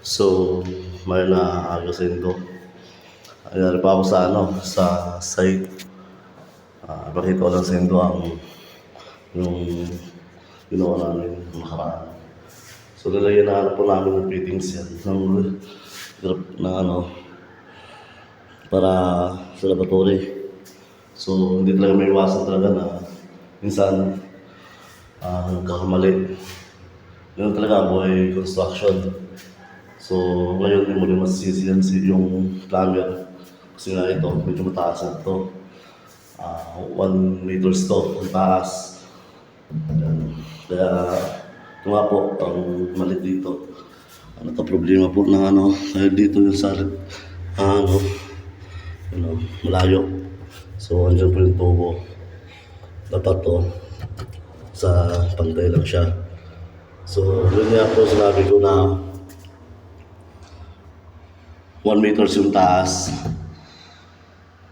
So, may naagasin ko. Nangyari pa ako sa sa site. Bakit ko lang sa inyo yung ginawa namin yung nakaraan. So, nilagyan na po namin ng fittings yan. Para sa laboratory. So, hindi talaga may iwasan talaga na minsan nagkakamali. Yun talaga buhay construction. So, ngayon hindi mo rin masisisihan yung plumber. Kasi nga ito, medyo mataas na ito. 1 meters to, ang taas. Ayan. Kaya, ito nga po, ang mali dito. Problema po na dahil dito yung sa, malayo. So, andyan po yung tubo. Dapat to, sa pantay lang siya. So, yun nga po sinabi ko na 1 meters yung taas.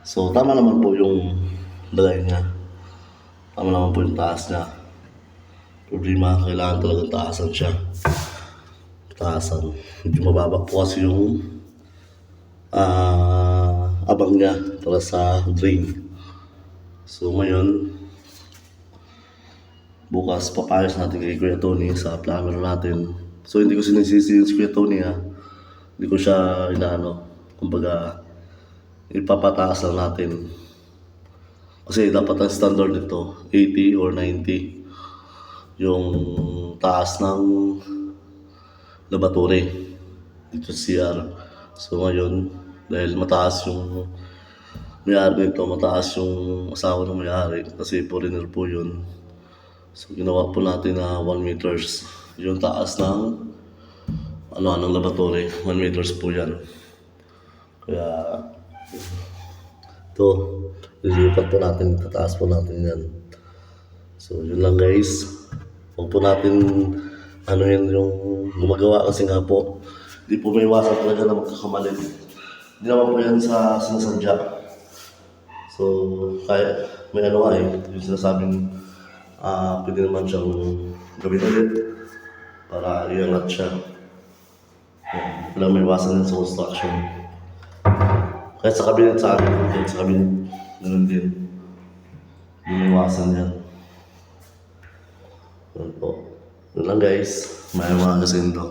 So, tama naman po yung lagay niya. Tama naman po yung taas niya. Problema, kailangan talagang taasan siya. Taasan. Medyo mababa po kasi yung abang niya para sa drain. So, ngayon, bukas papayos natin kay Kuya Tony sa plumber natin. So, hindi ko sinisisi si Kuya Tony Hindi ko siya kumbaga, ipapataas lang natin. Kasi dapat ang standard nito, 80 or 90. Yung taas ng laboratory dito sa CR. So ngayon, dahil mataas yung may-ari nito, mataas yung asawa ng may-ari kasi foreigner po yun. So ginawa po natin na 1 meters yung taas ng ng laboratory. 1 meters po yan. Kaya ito, lilipat po natin, tataas po natin yan. So yun lang guys. Huwag po natin yan yung gumagawa kasi nga po hindi po may iwasan talaga na magkakamali. Hindi naman po yan sa sinasadya. So kaya may yung sinasabing pwede naman siyang gawin ulit para iangat siya. Walang may iwasan din sa construction. Kahit sa kabinet sa amin, kahit sa kabinet, ganoon din. Hindi may iwasan yan. Yun po. Yun lang guys. May mga kasi ito.